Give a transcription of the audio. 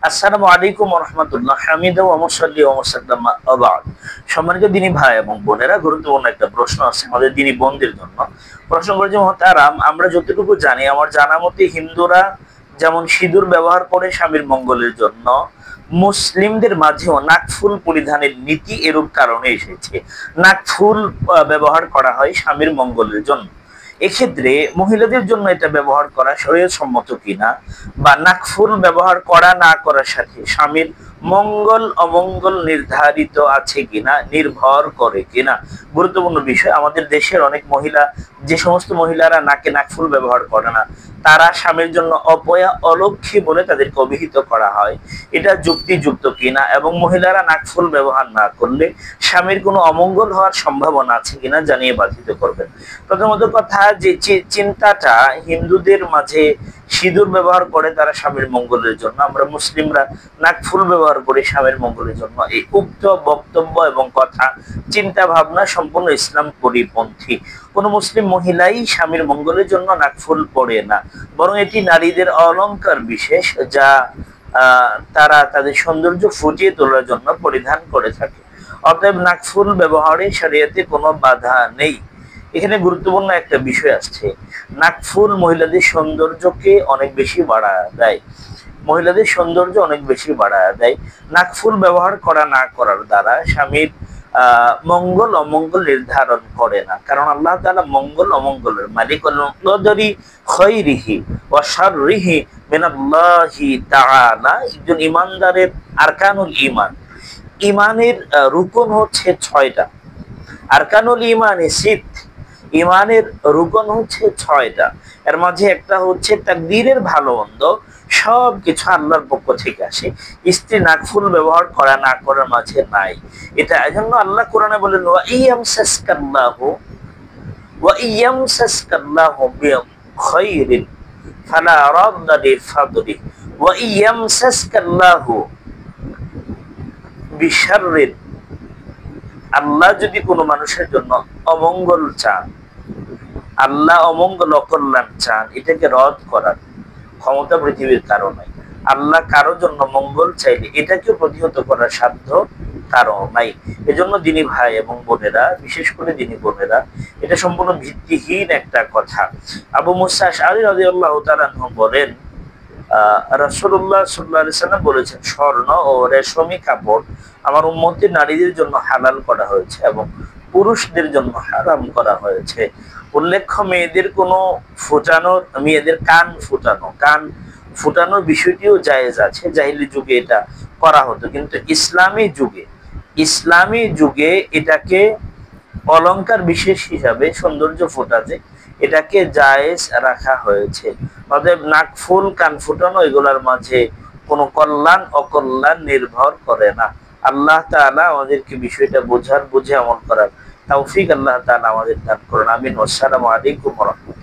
আসসালামু আলাইকুম ওয়া রাহমাতুল্লাহ। হামিদা ওয়া মুসাল্লি ওয়া মুসাল্লামা ওয়া বা'দ। সম্মানিত দিনী ভাই এবং বোনেরা, গুরুত্বপূর্ণ একটা প্রশ্ন আছে আমাদের দিনী বোনদের জন্য। প্রশ্ন করেছে মুহতারাম, আমরা যতটুকু জানি, আমার জানা মতে হিন্দুরা যেমন সিঁদুর ব্যবহার করে স্বামীর মঙ্গলের জন্য, মুসলিমদের মাঝেও নাকফুল পরিধানের নীতি এরূপ কারণে এসেছে। নাকফুল ব্যবহার করা হয় স্বামীর মঙ্গলের জন্য। এক্ষেত্রে মহিলাদের জন্য এটা ব্যবহার করা শরীয়ত সম্মত কিনা, বা নাকফুল ব্যবহার করা না করার সাথে স্বামীর মঙ্গল অমঙ্গল নির্ধারিত আছে কিনা, নির্ভর করে কিনা, গুরুত্বপূর্ণ বিষয়। আমাদের দেশের অনেক মহিলা, যে সমস্ত মহিলারা নাকে নাকফুল ব্যবহার করে না, তারা স্বামীর জন্য অপয়া অলক্ষী বলে তাদেরকে অভিহিত করা হয়। এটা যুক্তিযুক্ত কিনা, এবং মহিলারা নাকফুল ব্যবহার না করলে স্বামীর কোনো অমঙ্গল হওয়ার সম্ভাবনা আছে কিনা জানিয়ে বাধিত করবেন। প্রথমত কথা, যে চিন্তাটা হিন্দুদের মাঝে সিঁদুর ব্যবহার করে তারা স্বামীর মঙ্গলের জন্য, আমরা মুসলিমরা নাকফুল ব্যবহার করি স্বামীর মঙ্গলের জন্য, এই উক্ত বক্তব্য এবং কথা চিন্তা ভাবনা সম্পূর্ণ ইসলাম পরিপন্থী। কোন মুসলিম মহিলাই স্বামীর মঙ্গলের জন্য নাকফুল পরে না, বরং এটি নারীদের অলংকার বিশেষ, যা তারা তাদের সৌন্দর্য ফুটিয়ে তোলার জন্য পরিধান করে থাকে। অতএব নাকফুল ব্যবহারে শরীয়তে কোনো বাধা নেই। এখানে গুরুত্বপূর্ণ একটা বিষয় আসছে, নাকফুল মহিলাদের সৌন্দর্যকে অনেক বেশি বাড়ায় দেয়। মহিলাদের সৌন্দর্য অনেক বেশি বাড়ায় দেয়। নাকফুল ব্যবহার করা না করার দ্বারা স্বামীর মঙ্গল অমঙ্গল নির্ধারণ করে না, কারণ আল্লাহ তাআলা মঙ্গল অমঙ্গলের মালিকুল কদরি খায়রিহি ওয়া শাররিহি মিনাল্লাহি তাআলা। একজন ইমানদারের আরকানুল ঈমান, ইমানের রুকন হচ্ছে 6টা। আরকানুল ঈমানে সিত, ইমানের রুকন হচ্ছে 6টা। এর মাঝে একটা হচ্ছে তাকদীরের ভালো মন্দ সবকিছু আল্লাহর পক্ষ থেকে আসে। স্ত্রী নাকফুল ব্যবহার করা না করার মাঝে নাই। এটা এজন্য আল্লাহ কোরআনে বলেন, ওয়া ইয়ামসাসকাল্লাহু বিখাইরিন ফালা রাদ্দা লিফাদলি ওয়া ইয়ামসাসকাল্লাহু বিশাররিন। আল্লাহ যদি কোনো মানুষের জন্য অমঙ্গল চান, আল্লাহ অমঙ্গল অকল্যাণ চান, এটাকে রদ করার ক্ষমতা পৃথিবীর কারো নাই। আল্লাহ কারোর জন্য মঙ্গল চাইলে এটাকে প্রতিহত করার সাধ্য কারো নাই। এজন্য দিনী ভাই এবং বোনেরা, বিশেষ করে দিনী বোনেরা, এটা সম্পূর্ণ ভিত্তিহীন একটা কথা। আবু মুসা আশআরী রাদিয়াল্লাহু তাআলা আনহু বলেন, রাসূলুল্লাহ সাল্লাল্লাহু আলাইহি সাল্লাম বলেছেন, স্বর্ণ ও রেশমি কাপড় আমার উম্মতের নারীদের জন্য হালাল করা হয়েছে এবং পুরুষদের জন্য হারাম করা হয়েছে। উল্লেখ্য, মেয়েদের কোনো ফুটানোর, মেয়েদের কান ফুটানোর বিষয়টিও জায়েজ আছে। জাহিলি যুগে এটা করা হতো, কিন্তু ইসলামী যুগে এটাকে অলংকার বিশেষ হিসাবে সৌন্দর্য ফোটাতে এটাকে জায়েজ রাখা হয়েছে। অতএব নাকফুল, কান ফুটানো, এগুলোর মাঝে কোনো কল্যাণ অকল্যাণ নির্ভর করে না। আল্লাহ তাআলা আমাদেরকে বিষয়টা বুঝে আমল করার তৌফিক আল্লাহ তাআলা আমাদের দান করুন। আমিন। আসসালামু আলাইকুম ওয়া রাহমাতুল্লাহ।